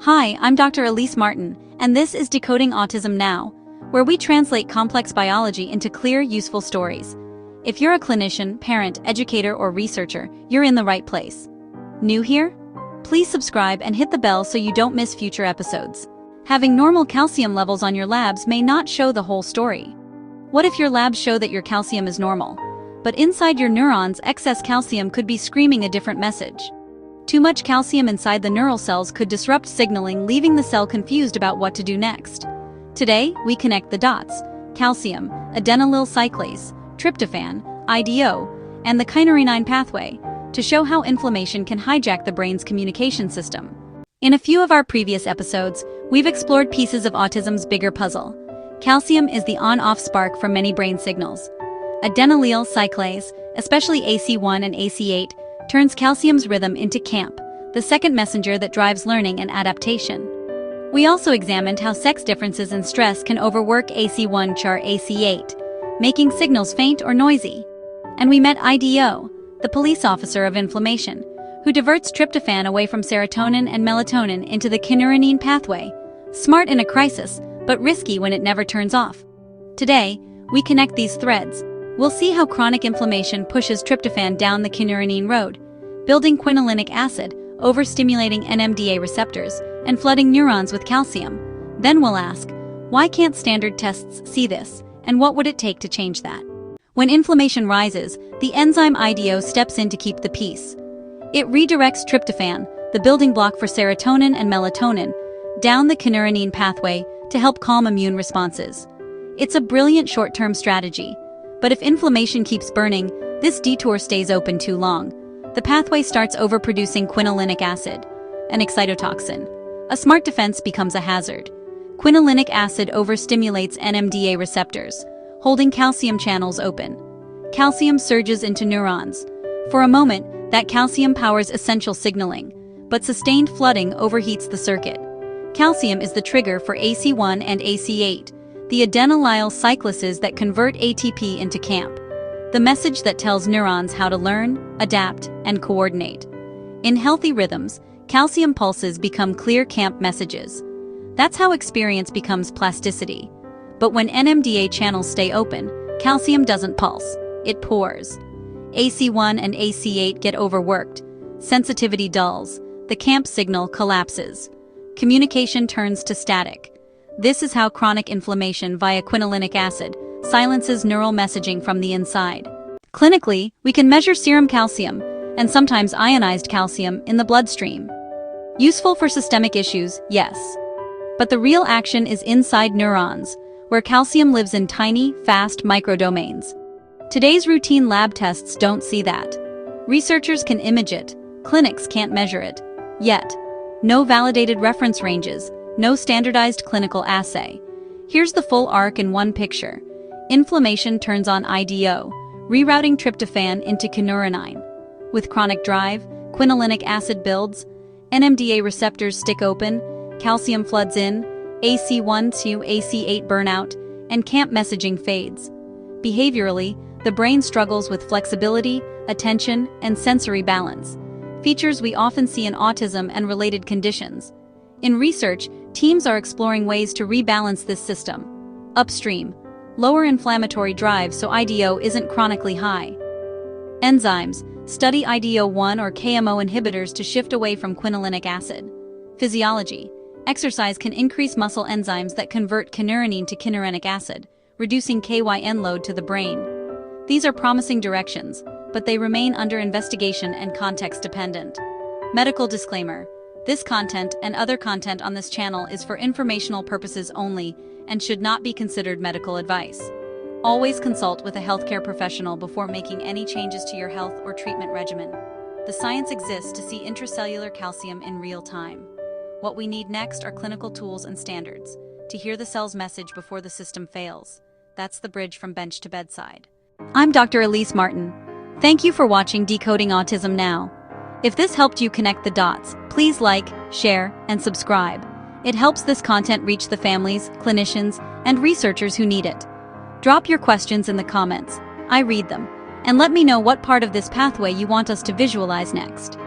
Hi, I'm Dr. Elise Martin, and this is Decoding Autism Now, where we translate complex biology into clear, useful stories. If you're a clinician, parent, educator, or researcher, you're in the right place. New here? Please subscribe and hit the bell so you don't miss future episodes. Having normal calcium levels on your labs may not show the whole story. What if your labs show that your calcium is normal, but inside your neurons excess calcium could be screaming a different message? Too much calcium inside the neural cells could disrupt signaling, leaving the cell confused about what to do next. Today, we connect the dots: calcium, adenylyl cyclase, tryptophan, IDO, and the kynurenine pathway, to show how inflammation can hijack the brain's communication system. In a few of our previous episodes, we've explored pieces of autism's bigger puzzle. Calcium is the on-off spark for many brain signals. Adenylyl cyclase, especially AC1 and AC8, turns calcium's rhythm into CAMP, the second messenger that drives learning and adaptation. We also examined how sex differences in stress can overwork AC1 char AC8, making signals faint or noisy. And we met IDO, the police officer of inflammation, who diverts tryptophan away from serotonin and melatonin into the kynurenine pathway, smart in a crisis, but risky when it never turns off. Today, we connect these threads. We'll see how chronic inflammation pushes tryptophan down the kynurenine road, building quinolinic acid, overstimulating NMDA receptors, and flooding neurons with calcium. Then we'll ask, why can't standard tests see this, and what would it take to change that? When inflammation rises, the enzyme IDO steps in to keep the peace. It redirects tryptophan, the building block for serotonin and melatonin, down the kynurenine pathway to help calm immune responses. It's a brilliant short-term strategy. But if inflammation keeps burning, this detour stays open too long. The pathway starts overproducing quinolinic acid, an excitotoxin. A smart defense becomes a hazard. Quinolinic acid overstimulates NMDA receptors, holding calcium channels open. Calcium surges into neurons. For a moment, that calcium powers essential signaling, but sustained flooding overheats the circuit. Calcium is the trigger for AC1 and AC8, the adenylyl cyclases that convert ATP into CAMP, the message that tells neurons how to learn, adapt, and coordinate. In healthy rhythms, calcium pulses become clear CAMP messages. That's how experience becomes plasticity. But when NMDA channels stay open, calcium doesn't pulse, it pours. AC1 and AC8 get overworked, sensitivity dulls, the CAMP signal collapses. Communication turns to static. This is how chronic inflammation via quinolinic acid silences neural messaging from the inside. Clinically, we can measure serum calcium, and sometimes ionized calcium, in the bloodstream. Useful for systemic issues, yes. But the real action is inside neurons, where calcium lives in tiny, fast microdomains. Today's routine lab tests don't see that. Researchers can image it, clinics can't measure it. Yet, no validated reference ranges, no standardized clinical assay. Here's the full arc in one picture. Inflammation turns on IDO, rerouting tryptophan into kynurenine. With chronic drive, quinolinic acid builds, NMDA receptors stick open, calcium floods in, AC1 to AC8 burnout, and CAMP messaging fades. Behaviorally, the brain struggles with flexibility, attention, and sensory balance, features we often see in autism and related conditions. In research, teams are exploring ways to rebalance this system. Upstream, lower inflammatory drive so IDO isn't chronically high. Enzymes, study IDO1 or KMO inhibitors to shift away from quinolinic acid. Physiology, exercise can increase muscle enzymes that convert kynurenine to kynurenic acid, reducing KYN load to the brain. These are promising directions, but they remain under investigation and context-dependent. Medical disclaimer. This content and other content on this channel is for informational purposes only and should not be considered medical advice. Always consult with a healthcare professional before making any changes to your health or treatment regimen. The science exists to see intracellular calcium in real time. What we need next are clinical tools and standards to hear the cell's message before the system fails. That's the bridge from bench to bedside. I'm Dr. Elise Martin. Thank you for watching Decoding Autism Now. If this helped you connect the dots, please like, share, and subscribe. It helps this content reach the families, clinicians, and researchers who need it. Drop your questions in the comments. I read them. And let me know what part of this pathway you want us to visualize next.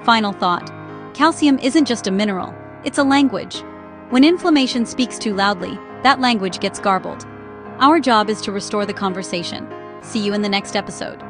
Final thought. Calcium isn't just a mineral, It's a language. When inflammation speaks too loudly, that language gets garbled. Our job is to restore the conversation. See you in the next episode.